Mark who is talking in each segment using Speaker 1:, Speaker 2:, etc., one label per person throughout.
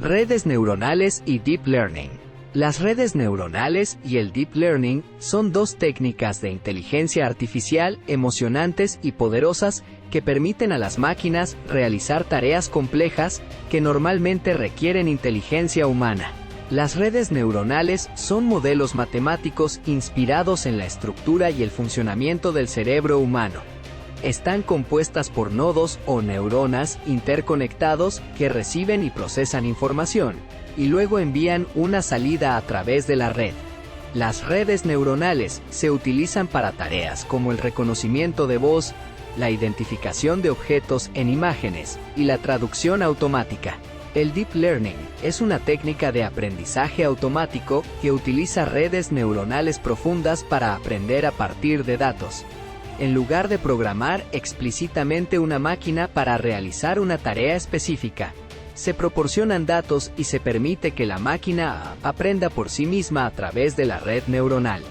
Speaker 1: Redes neuronales y Deep Learning. Las redes neuronales y el Deep Learning son dos técnicas de inteligencia artificial emocionantes y poderosas que permiten a las máquinas realizar tareas complejas que normalmente requieren inteligencia humana. Las redes neuronales son modelos matemáticos inspirados en la estructura y el funcionamiento del cerebro humano. Están compuestas por nodos o neuronas interconectados que reciben y procesan información, y luego envían una salida a través de la red. Las redes neuronales se utilizan para tareas como el reconocimiento de voz, la identificación de objetos en imágenes y la traducción automática. El Deep Learning es una técnica de aprendizaje automático que utiliza redes neuronales profundas para aprender a partir de datos. En lugar de programar explícitamente una máquina para realizar una tarea específica, se proporcionan datos y se permite que la máquina aprenda por sí misma a través de la red neuronal.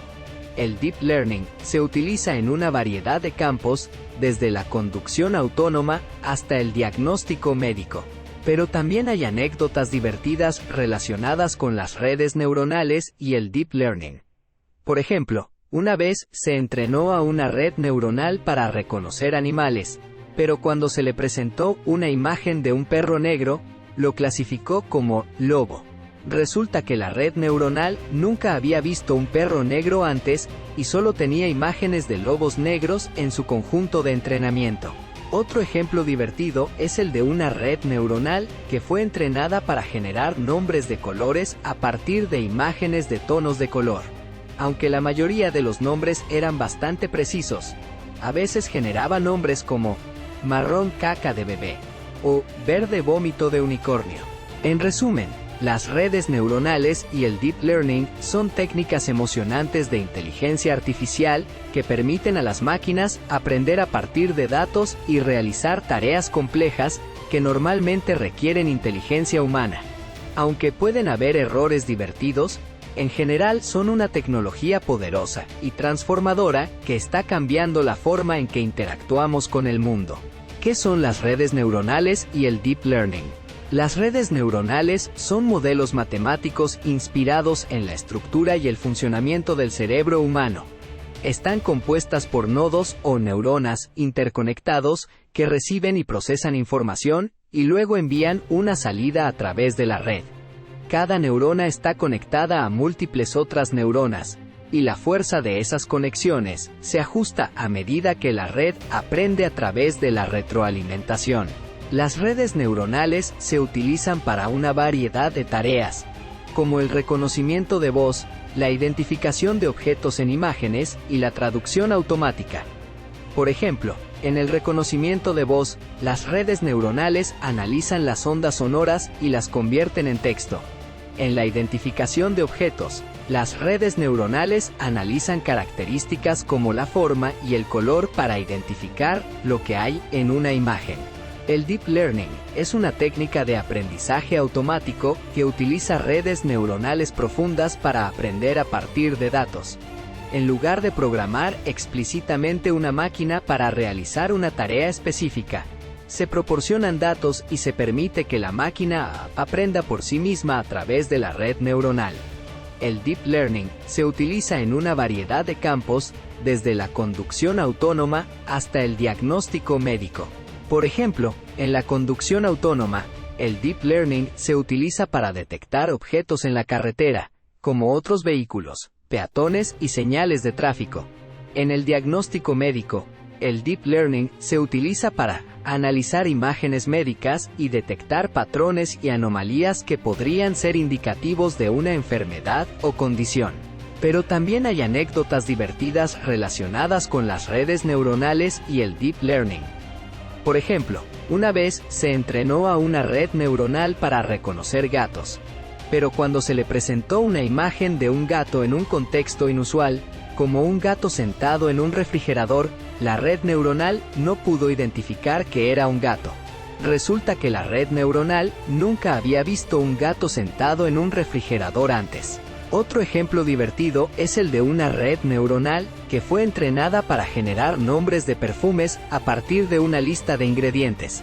Speaker 1: El Deep Learning se utiliza en una variedad de campos, desde la conducción autónoma hasta el diagnóstico médico. Pero también hay anécdotas divertidas relacionadas con las redes neuronales y el Deep Learning. Por ejemplo, una vez se entrenó a una red neuronal para reconocer animales, pero cuando se le presentó una imagen de un perro negro, lo clasificó como lobo. Resulta que la red neuronal nunca había visto un perro negro antes y solo tenía imágenes de lobos negros en su conjunto de entrenamiento. Otro ejemplo divertido es el de una red neuronal que fue entrenada para generar nombres de colores a partir de imágenes de tonos de color. Aunque la mayoría de los nombres eran bastante precisos, a veces generaba nombres como marrón caca de bebé o verde vómito de unicornio. En resumen, las redes neuronales y el Deep Learning son técnicas emocionantes de inteligencia artificial que permiten a las máquinas aprender a partir de datos y realizar tareas complejas que normalmente requieren inteligencia humana. Aunque pueden haber errores divertidos, en general son una tecnología poderosa y transformadora que está cambiando la forma en que interactuamos con el mundo. ¿Qué son las redes neuronales y el Deep Learning? Las redes neuronales son modelos matemáticos inspirados en la estructura y el funcionamiento del cerebro humano. Están compuestas por nodos o neuronas interconectados que reciben y procesan información y luego envían una salida a través de la red. Cada neurona está conectada a múltiples otras neuronas, y la fuerza de esas conexiones se ajusta a medida que la red aprende a través de la retroalimentación. Las redes neuronales se utilizan para una variedad de tareas, como el reconocimiento de voz, la identificación de objetos en imágenes y la traducción automática. Por ejemplo, en el reconocimiento de voz, las redes neuronales analizan las ondas sonoras y las convierten en texto. En la identificación de objetos, las redes neuronales analizan características como la forma y el color para identificar lo que hay en una imagen. El Deep Learning es una técnica de aprendizaje automático que utiliza redes neuronales profundas para aprender a partir de datos. En lugar de programar explícitamente una máquina para realizar una tarea específica, se proporcionan datos y se permite que la máquina aprenda por sí misma a través de la red neuronal. El Deep Learning se utiliza en una variedad de campos, desde la conducción autónoma hasta el diagnóstico médico. Por ejemplo, en la conducción autónoma, el Deep Learning se utiliza para detectar objetos en la carretera, como otros vehículos, peatones y señales de tráfico. En el diagnóstico médico, el Deep Learning se utiliza para analizar imágenes médicas y detectar patrones y anomalías que podrían ser indicativos de una enfermedad o condición. Pero también hay anécdotas divertidas relacionadas con las redes neuronales y el Deep Learning. Por ejemplo, una vez se entrenó a una red neuronal para reconocer gatos. Pero cuando se le presentó una imagen de un gato en un contexto inusual, como un gato sentado en un refrigerador, la red neuronal no pudo identificar que era un gato. Resulta que la red neuronal nunca había visto un gato sentado en un refrigerador antes. Otro ejemplo divertido es el de una red neuronal que fue entrenada para generar nombres de perfumes a partir de una lista de ingredientes.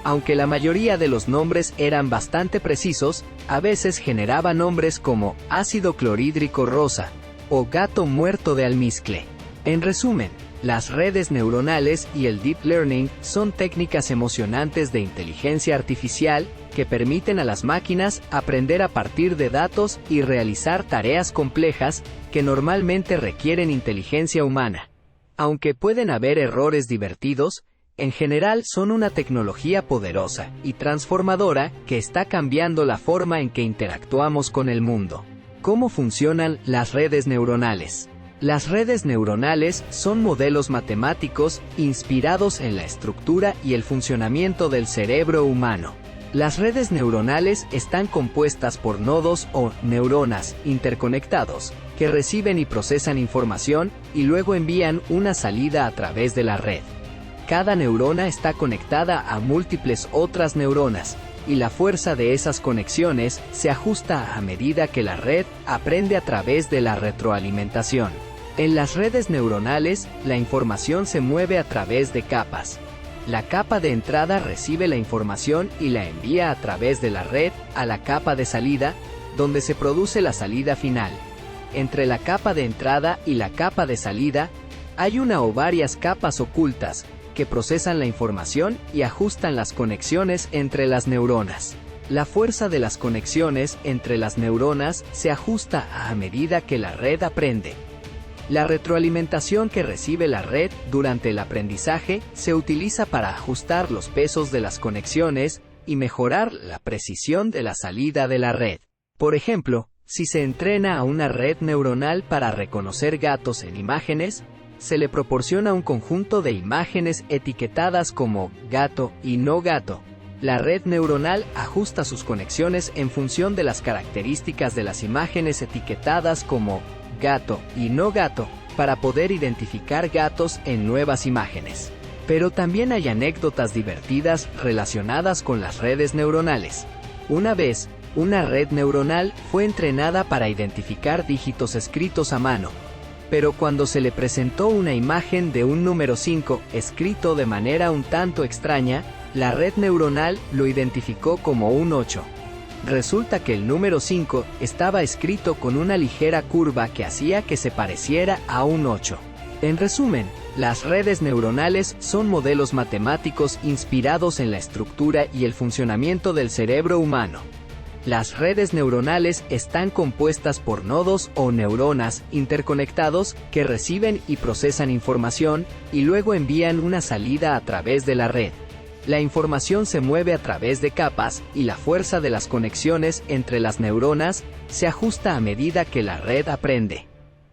Speaker 1: Aunque la mayoría de los nombres eran bastante precisos, a veces generaba nombres como ácido clorhídrico rosa o gato muerto de almizcle. En resumen, las redes neuronales y el deep learning son técnicas emocionantes de inteligencia artificial que permiten a las máquinas aprender a partir de datos y realizar tareas complejas que normalmente requieren inteligencia humana. Aunque pueden haber errores divertidos, en general son una tecnología poderosa y transformadora que está cambiando la forma en que interactuamos con el mundo. ¿Cómo funcionan las redes neuronales? Las redes neuronales son modelos matemáticos inspirados en la estructura y el funcionamiento del cerebro humano. Las redes neuronales están compuestas por nodos o neuronas interconectados, que reciben y procesan información y luego envían una salida a través de la red. Cada neurona está conectada a múltiples otras neuronas, y la fuerza de esas conexiones se ajusta a medida que la red aprende a través de la retroalimentación. En las redes neuronales, la información se mueve a través de capas. La capa de entrada recibe la información y la envía a través de la red a la capa de salida, donde se produce la salida final. Entre la capa de entrada y la capa de salida, hay una o varias capas ocultas, que procesan la información y ajustan las conexiones entre las neuronas. La fuerza de las conexiones entre las neuronas se ajusta a medida que la red aprende. La retroalimentación que recibe la red durante el aprendizaje se utiliza para ajustar los pesos de las conexiones y mejorar la precisión de la salida de la red. Por ejemplo, si se entrena a una red neuronal para reconocer gatos en imágenes, se le proporciona un conjunto de imágenes etiquetadas como gato y no gato. La red neuronal ajusta sus conexiones en función de las características de las imágenes etiquetadas como gato y no gato, para poder identificar gatos en nuevas imágenes. Pero también hay anécdotas divertidas relacionadas con las redes neuronales. Una vez, una red neuronal fue entrenada para identificar dígitos escritos a mano. Pero cuando se le presentó una imagen de un número 5 escrito de manera un tanto extraña, la red neuronal lo identificó como un 8. Resulta que el número 5 estaba escrito con una ligera curva que hacía que se pareciera a un 8. En resumen, las redes neuronales son modelos matemáticos inspirados en la estructura y el funcionamiento del cerebro humano. Las redes neuronales están compuestas por nodos o neuronas interconectados que reciben y procesan información y luego envían una salida a través de la red. La información se mueve a través de capas y la fuerza de las conexiones entre las neuronas se ajusta a medida que la red aprende.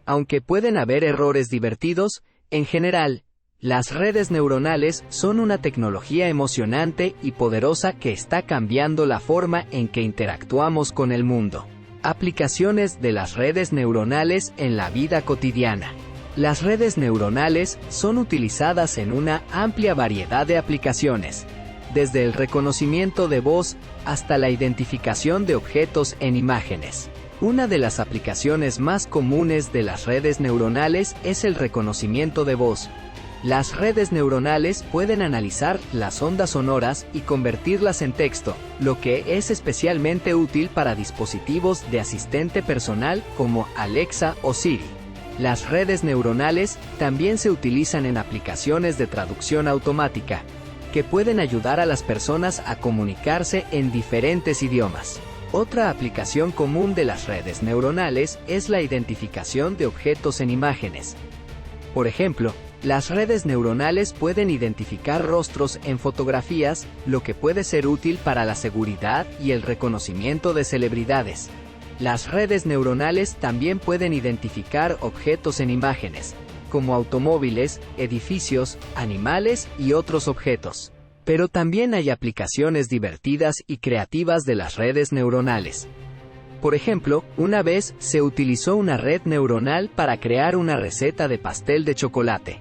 Speaker 1: Aunque pueden haber errores divertidos, en general, las redes neuronales son una tecnología emocionante y poderosa que está cambiando la forma en que interactuamos con el mundo. Aplicaciones de las redes neuronales en la vida cotidiana. Las redes neuronales son utilizadas en una amplia variedad de aplicaciones, desde el reconocimiento de voz hasta la identificación de objetos en imágenes. Una de las aplicaciones más comunes de las redes neuronales es el reconocimiento de voz. Las redes neuronales pueden analizar las ondas sonoras y convertirlas en texto, lo que es especialmente útil para dispositivos de asistente personal como Alexa o Siri. Las redes neuronales también se utilizan en aplicaciones de traducción automática, que pueden ayudar a las personas a comunicarse en diferentes idiomas. Otra aplicación común de las redes neuronales es la identificación de objetos en imágenes. Por ejemplo, las redes neuronales pueden identificar rostros en fotografías, lo que puede ser útil para la seguridad y el reconocimiento de celebridades. Las redes neuronales también pueden identificar objetos en imágenes, como automóviles, edificios, animales y otros objetos. Pero también hay aplicaciones divertidas y creativas de las redes neuronales. Por ejemplo, una vez se utilizó una red neuronal para crear una receta de pastel de chocolate.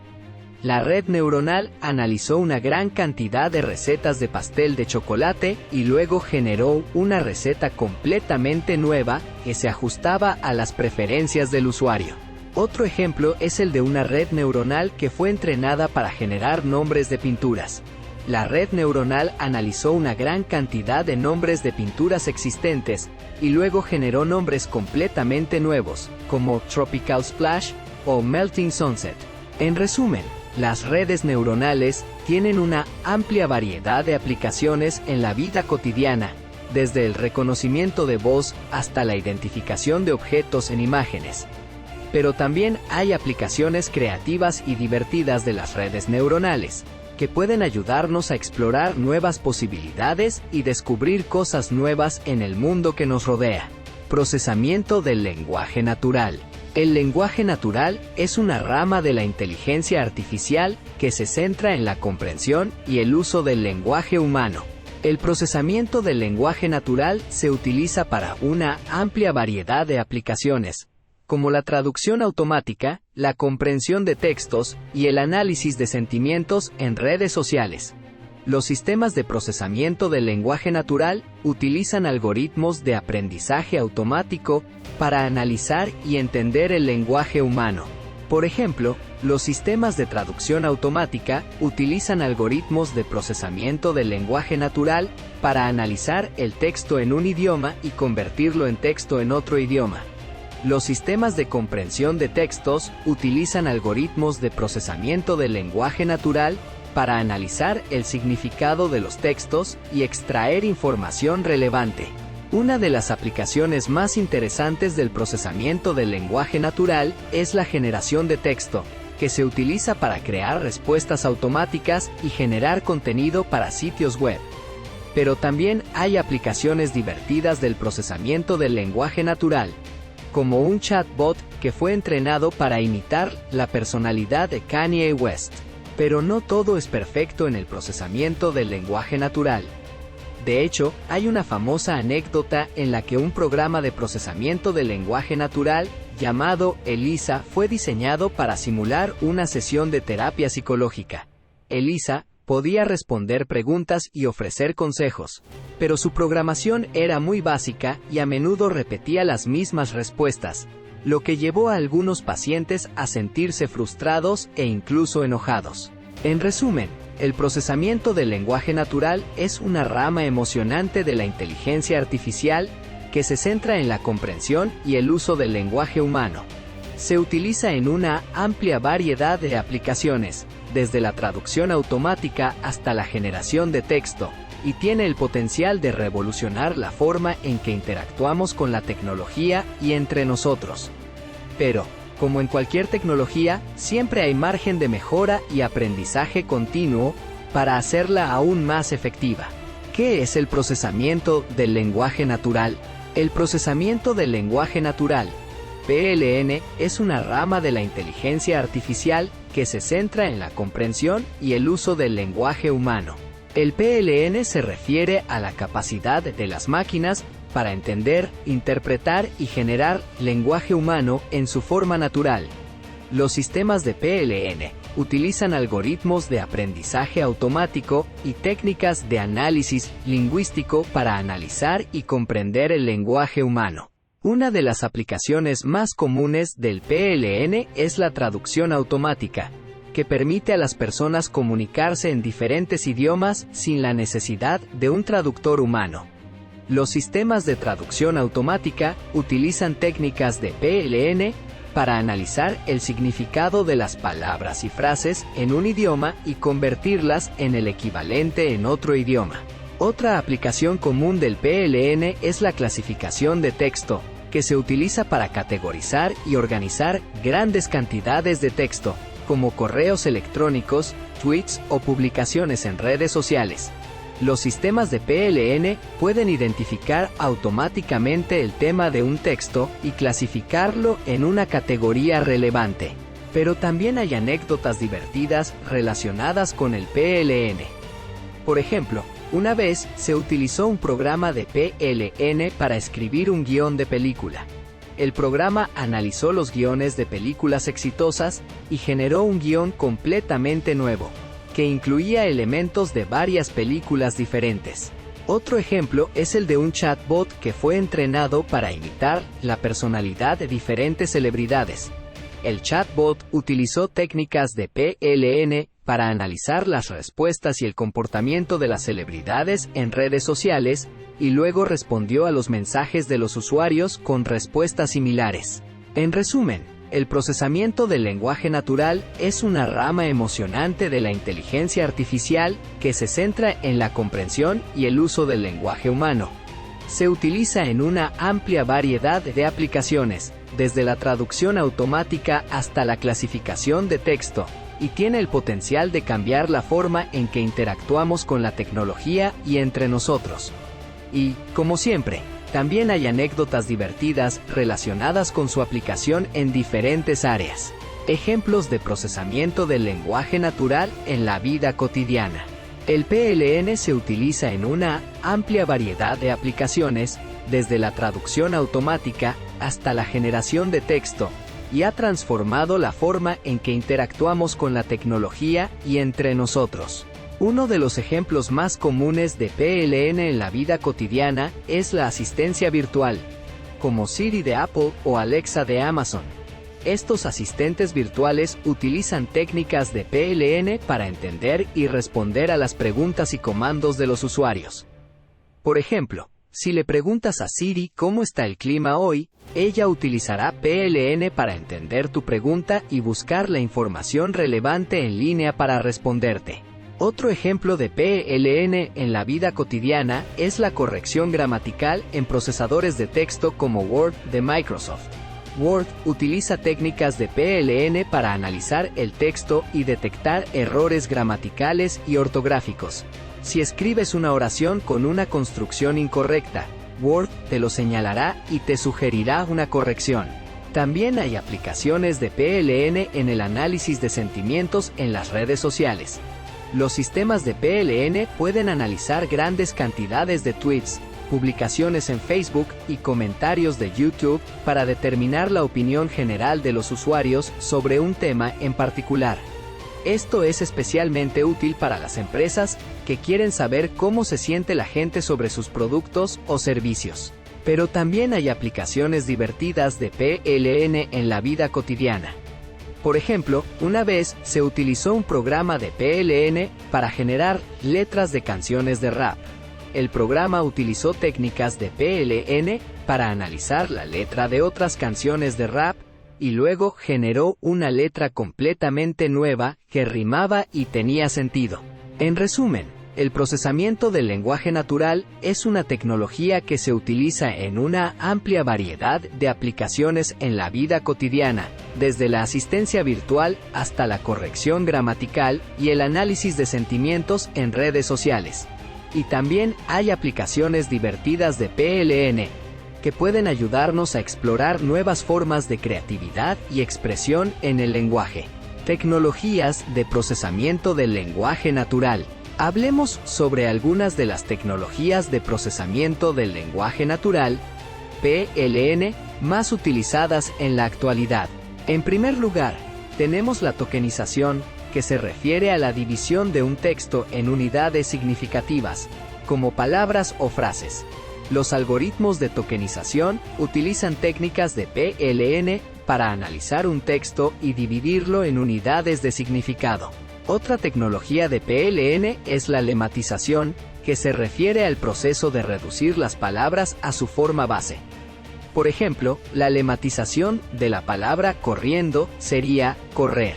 Speaker 1: La red neuronal analizó una gran cantidad de recetas de pastel de chocolate y luego generó una receta completamente nueva que se ajustaba a las preferencias del usuario. Otro ejemplo es el de una red neuronal que fue entrenada para generar nombres de pinturas. la red neuronal analizó una gran cantidad de nombres de pinturas existentes y luego generó nombres completamente nuevos, como Tropical Splash o Melting Sunset. En resumen, las redes neuronales tienen una amplia variedad de aplicaciones en la vida cotidiana, desde el reconocimiento de voz hasta la identificación de objetos en imágenes. Pero también hay aplicaciones creativas y divertidas de las redes neuronales, que pueden ayudarnos a explorar nuevas posibilidades y descubrir cosas nuevas en el mundo que nos rodea. Procesamiento del lenguaje natural. El lenguaje natural es una rama de la inteligencia artificial que se centra en la comprensión y el uso del lenguaje humano. El procesamiento del lenguaje natural se utiliza para una amplia variedad de aplicaciones, como la traducción automática, la comprensión de textos y el análisis de sentimientos en redes sociales. Los sistemas de procesamiento del lenguaje natural utilizan algoritmos de aprendizaje automático para analizar y entender el lenguaje humano. Por ejemplo, los sistemas de traducción automática utilizan algoritmos de procesamiento del lenguaje natural para analizar el texto en un idioma y convertirlo en texto en otro idioma. Los sistemas de comprensión de textos utilizan algoritmos de procesamiento del lenguaje natural para analizar el significado de los textos y extraer información relevante. Una de las aplicaciones más interesantes del procesamiento del lenguaje natural es la generación de texto, que se utiliza para crear respuestas automáticas y generar contenido para sitios web. Pero también hay aplicaciones divertidas del procesamiento del lenguaje natural, como un chatbot que fue entrenado para imitar la personalidad de Kanye West. Pero no todo es perfecto en el procesamiento del lenguaje natural. De hecho, hay una famosa anécdota en la que un programa de procesamiento del lenguaje natural, llamado ELIZA, fue diseñado para simular una sesión de terapia psicológica. ELIZA podía responder preguntas y ofrecer consejos, pero su programación era muy básica y a menudo repetía las mismas respuestas, lo que llevó a algunos pacientes a sentirse frustrados e incluso enojados. En resumen, el procesamiento del lenguaje natural es una rama emocionante de la inteligencia artificial que se centra en la comprensión y el uso del lenguaje humano. Se utiliza en una amplia variedad de aplicaciones, desde la traducción automática hasta la generación de texto, y tiene el potencial de revolucionar la forma en que interactuamos con la tecnología y entre nosotros. Pero, como en cualquier tecnología, siempre hay margen de mejora y aprendizaje continuo para hacerla aún más efectiva. ¿Qué es el procesamiento del lenguaje natural? El procesamiento del lenguaje natural, PLN, es una rama de la inteligencia artificial que se centra en la comprensión y el uso del lenguaje humano. El PLN se refiere a la capacidad de las máquinas para entender, interpretar y generar lenguaje humano en su forma natural. Los sistemas de PLN utilizan algoritmos de aprendizaje automático y técnicas de análisis lingüístico para analizar y comprender el lenguaje humano. Una de las aplicaciones más comunes del PLN es la traducción automática, que permite a las personas comunicarse en diferentes idiomas sin la necesidad de un traductor humano. Los sistemas de traducción automática utilizan técnicas de PLN para analizar el significado de las palabras y frases en un idioma y convertirlas en el equivalente en otro idioma. Otra aplicación común del PLN es la clasificación de texto, que se utiliza para categorizar y organizar grandes cantidades de texto, como correos electrónicos, tweets o publicaciones en redes sociales. Los sistemas de PLN pueden identificar automáticamente el tema de un texto y clasificarlo en una categoría relevante. Pero también hay anécdotas divertidas relacionadas con el PLN. Por ejemplo, una vez se utilizó un programa de PLN para escribir un guión de película. El programa analizó los guiones de películas exitosas y generó un guión completamente nuevo, que incluía elementos de varias películas diferentes. Otro ejemplo es el de un chatbot que fue entrenado para imitar la personalidad de diferentes celebridades. El chatbot utilizó técnicas de PLN para analizar las respuestas y el comportamiento de las celebridades en redes sociales, y luego respondió a los mensajes de los usuarios con respuestas similares. En resumen, el procesamiento del lenguaje natural es una rama emocionante de la inteligencia artificial que se centra en la comprensión y el uso del lenguaje humano. Se utiliza en una amplia variedad de aplicaciones, desde la traducción automática hasta la clasificación de texto, y tiene el potencial de cambiar la forma en que interactuamos con la tecnología y entre nosotros. Y, como siempre, también hay anécdotas divertidas relacionadas con su aplicación en diferentes áreas. Ejemplos de procesamiento del lenguaje natural en la vida cotidiana. El PLN se utiliza en una amplia variedad de aplicaciones, desde la traducción automática hasta la generación de texto, y ha transformado la forma en que interactuamos con la tecnología y entre nosotros. Uno de los ejemplos más comunes de PLN en la vida cotidiana es la asistencia virtual, como Siri de Apple o Alexa de Amazon. Estos asistentes virtuales utilizan técnicas de PLN para entender y responder a las preguntas y comandos de los usuarios. Por ejemplo, si le preguntas a Siri cómo está el clima hoy, ella utilizará PLN para entender tu pregunta y buscar la información relevante en línea para responderte. Otro ejemplo de PLN en la vida cotidiana es la corrección gramatical en procesadores de texto como Word de Microsoft. Word utiliza técnicas de PLN para analizar el texto y detectar errores gramaticales y ortográficos. Si escribes una oración con una construcción incorrecta, Word te lo señalará y te sugerirá una corrección. También hay aplicaciones de PLN en el análisis de sentimientos en las redes sociales. Los sistemas de PLN pueden analizar grandes cantidades de tweets, publicaciones en Facebook y comentarios de YouTube para determinar la opinión general de los usuarios sobre un tema en particular. Esto es especialmente útil para las empresas que quieren saber cómo se siente la gente sobre sus productos o servicios. Pero también hay aplicaciones divertidas de PLN en la vida cotidiana. Por ejemplo, una vez se utilizó un programa de PLN para generar letras de canciones de rap. El programa utilizó técnicas de PLN para analizar la letra de otras canciones de rap, y luego generó una letra completamente nueva que rimaba y tenía sentido. En resumen, el procesamiento del lenguaje natural es una tecnología que se utiliza en una amplia variedad de aplicaciones en la vida cotidiana, desde la asistencia virtual hasta la corrección gramatical y el análisis de sentimientos en redes sociales. Y también hay aplicaciones divertidas de PLN, que pueden ayudarnos a explorar nuevas formas de creatividad y expresión en el lenguaje. Tecnologías de procesamiento del lenguaje natural. Hablemos sobre algunas de las tecnologías de procesamiento del lenguaje natural, PLN, más utilizadas en la actualidad. En primer lugar, tenemos la tokenización, que se refiere a la división de un texto en unidades significativas, como palabras o frases. Los algoritmos de tokenización utilizan técnicas de PLN para analizar un texto y dividirlo en unidades de significado. Otra tecnología de PLN es la lematización, que se refiere al proceso de reducir las palabras a su forma base. Por ejemplo, la lematización de la palabra corriendo sería correr.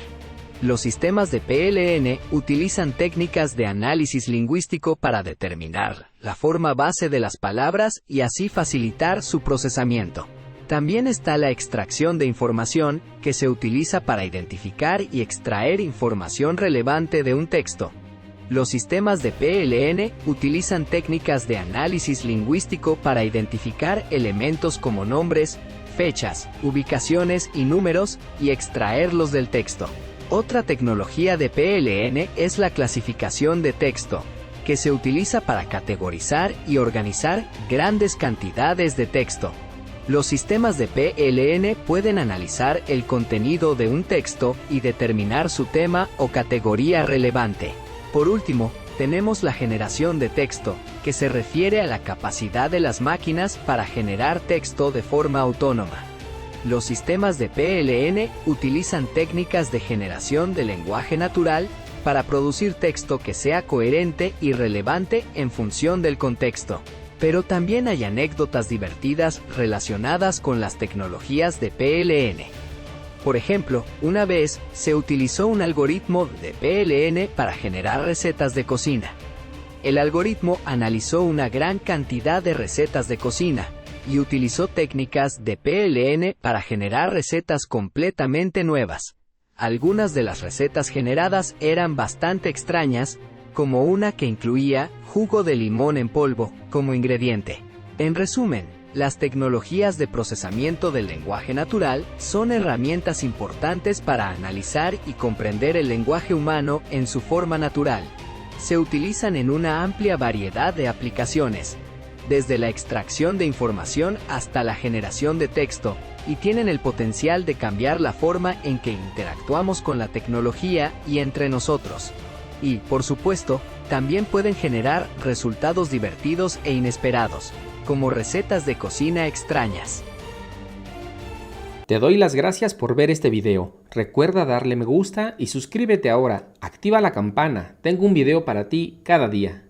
Speaker 1: Los sistemas de PLN utilizan técnicas de análisis lingüístico para determinar la forma base de las palabras y así facilitar su procesamiento. También está la extracción de información, que se utiliza para identificar y extraer información relevante de un texto. Los sistemas de PLN utilizan técnicas de análisis lingüístico para identificar elementos como nombres, fechas, ubicaciones y números, y extraerlos del texto. Otra tecnología de PLN es la clasificación de texto, que se utiliza para categorizar y organizar grandes cantidades de texto. Los sistemas de PLN pueden analizar el contenido de un texto y determinar su tema o categoría relevante. Por último, tenemos la generación de texto, que se refiere a la capacidad de las máquinas para generar texto de forma autónoma. Los sistemas de PLN utilizan técnicas de generación de lenguaje natural para producir texto que sea coherente y relevante en función del contexto. Pero también hay anécdotas divertidas relacionadas con las tecnologías de PLN. Por ejemplo, una vez se utilizó un algoritmo de PLN para generar recetas de cocina. El algoritmo analizó una gran cantidad de recetas de cocina y utilizó técnicas de PLN para generar recetas completamente nuevas. Algunas de las recetas generadas eran bastante extrañas, como una que incluía jugo de limón en polvo como ingrediente. En resumen, las tecnologías de procesamiento del lenguaje natural son herramientas importantes para analizar y comprender el lenguaje humano en su forma natural. Se utilizan en una amplia variedad de aplicaciones, desde la extracción de información hasta la generación de texto, y tienen el potencial de cambiar la forma en que interactuamos con la tecnología y entre nosotros. Y, por supuesto, también pueden generar resultados divertidos e inesperados, como recetas de cocina extrañas.
Speaker 2: Te doy las gracias por ver este video. Recuerda darle me gusta y suscríbete ahora. Activa la campana. Tengo un video para ti cada día.